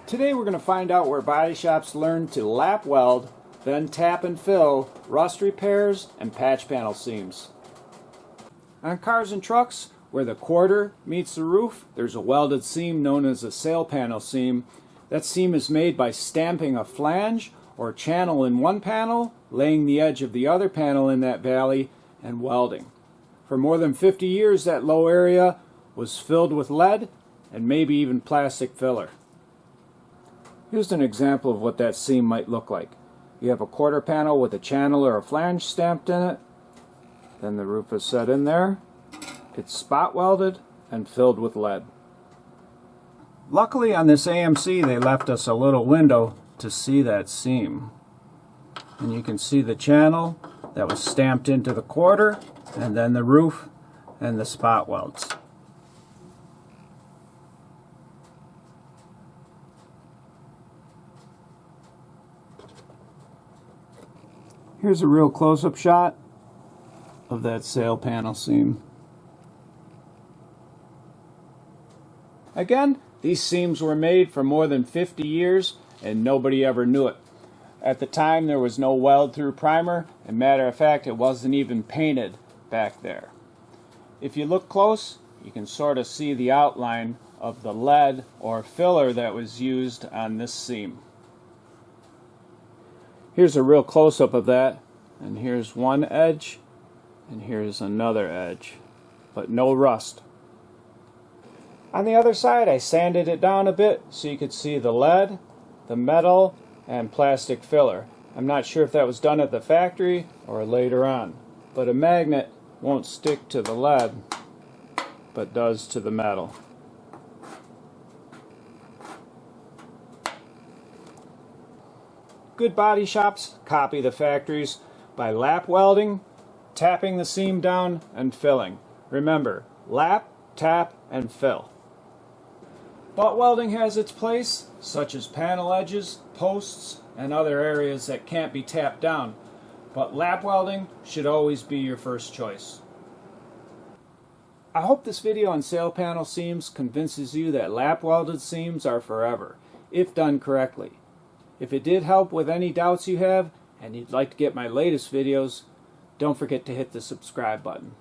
Today we're going to find out where body shops learn to lap weld, then tap and fill rust repairs and patch panel seams. On cars and trucks, where the quarter meets the roof, there's a welded seam known as a sail panel seam. That seam is made by stamping a flange or channel in one panel, laying the edge of the other panel in that valley, and welding. For more than 50 years, that low area was filled with lead and maybe even plastic filler. Here's an example of what that seam might look like. You have a quarter panel with a channel or a flange stamped in it. Then the roof is set in there. It's spot welded and filled with lead. Luckily on this AMC they left us a little window to see that seam. And you can see the channel that was stamped into the quarter, and then the roof and the spot welds. Here's a real close-up shot of that sail panel seam. Again, these seams were made for more than 50 years and nobody ever knew it. At the time there was no weld-through primer, and matter of fact it wasn't even painted back there. If you look close, you can sort of see the outline of the lead or filler that was used on this seam. Here's a real close-up of that, and here's one edge and here's another edge, but no rust. On the other side I sanded it down a bit so you could see the lead, the metal, and plastic filler. I'm not sure if that was done at the factory or later on, but a magnet won't stick to the lead but does to the metal. Good body shops copy the factories by lap welding, tapping the seam down, and filling. Remember, lap, tap, and fill. Butt welding has its place, such as panel edges, posts, and other areas that can't be tapped down, but lap welding should always be your first choice. I hope this video on sail panel seams convinces you that lap welded seams are forever, if done correctly. If it did help with any doubts you have, and you'd like to get my latest videos, don't forget to hit the subscribe button.